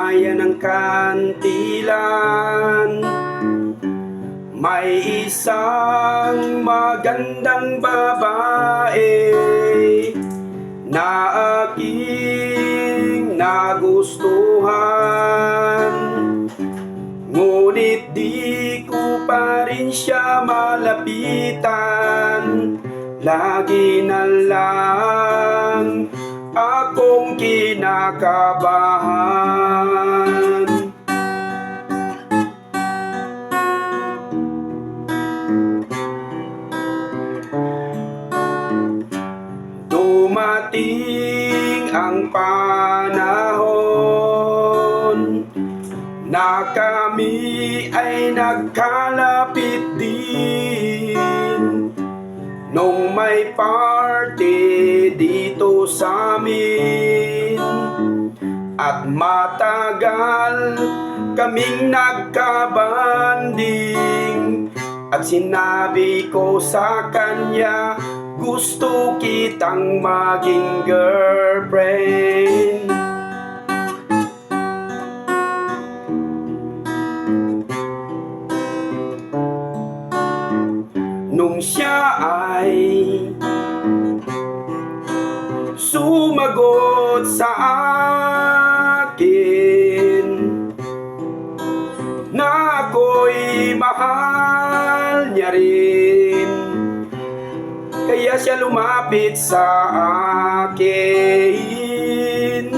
bayan ng Kantilan, may isang magandang babae na aking nagustuhan. Ngunit di ko pa rin siya malapitan. Lagi na lang akong kinakabahan. Dumating ang panahon na kami ay nagkalapit din nung may party dito sa amin, at matagal kaming nagkabanding, at sinabi ko sa kanya, gusto kitang maging girlfriend. Nung siya ay sumagot sa akin na ako'y mahal niya rin, kaya siya lumapit sa akin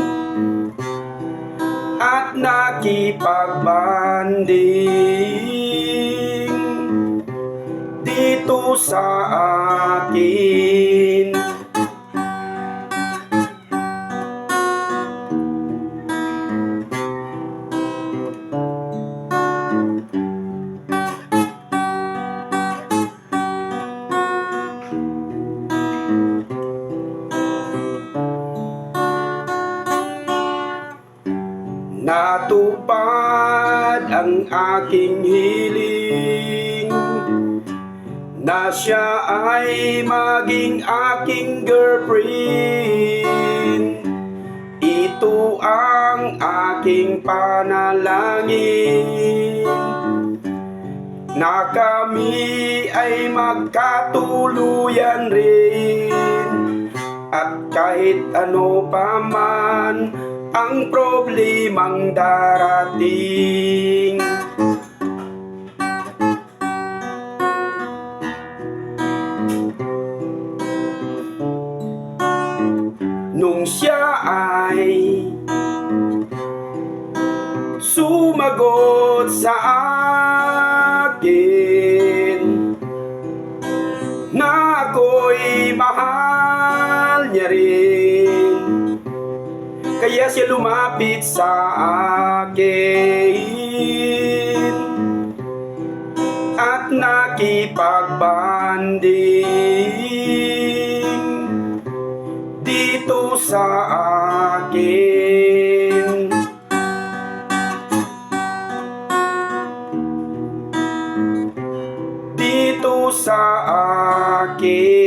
at nakipagbanding dito sa akin. Natupad ang aking hiling na siya ay maging aking girlfriend. Ito ang aking panalangin, na kami ay magkatuluyan rin, at kahit ano pa man ang problemang darating. Nung siya ay sumagot sa akin na ako'y mahal niya rin, kaya siya lumapit sa akin at nakipagbanding dito sa akin. Dito sa akin.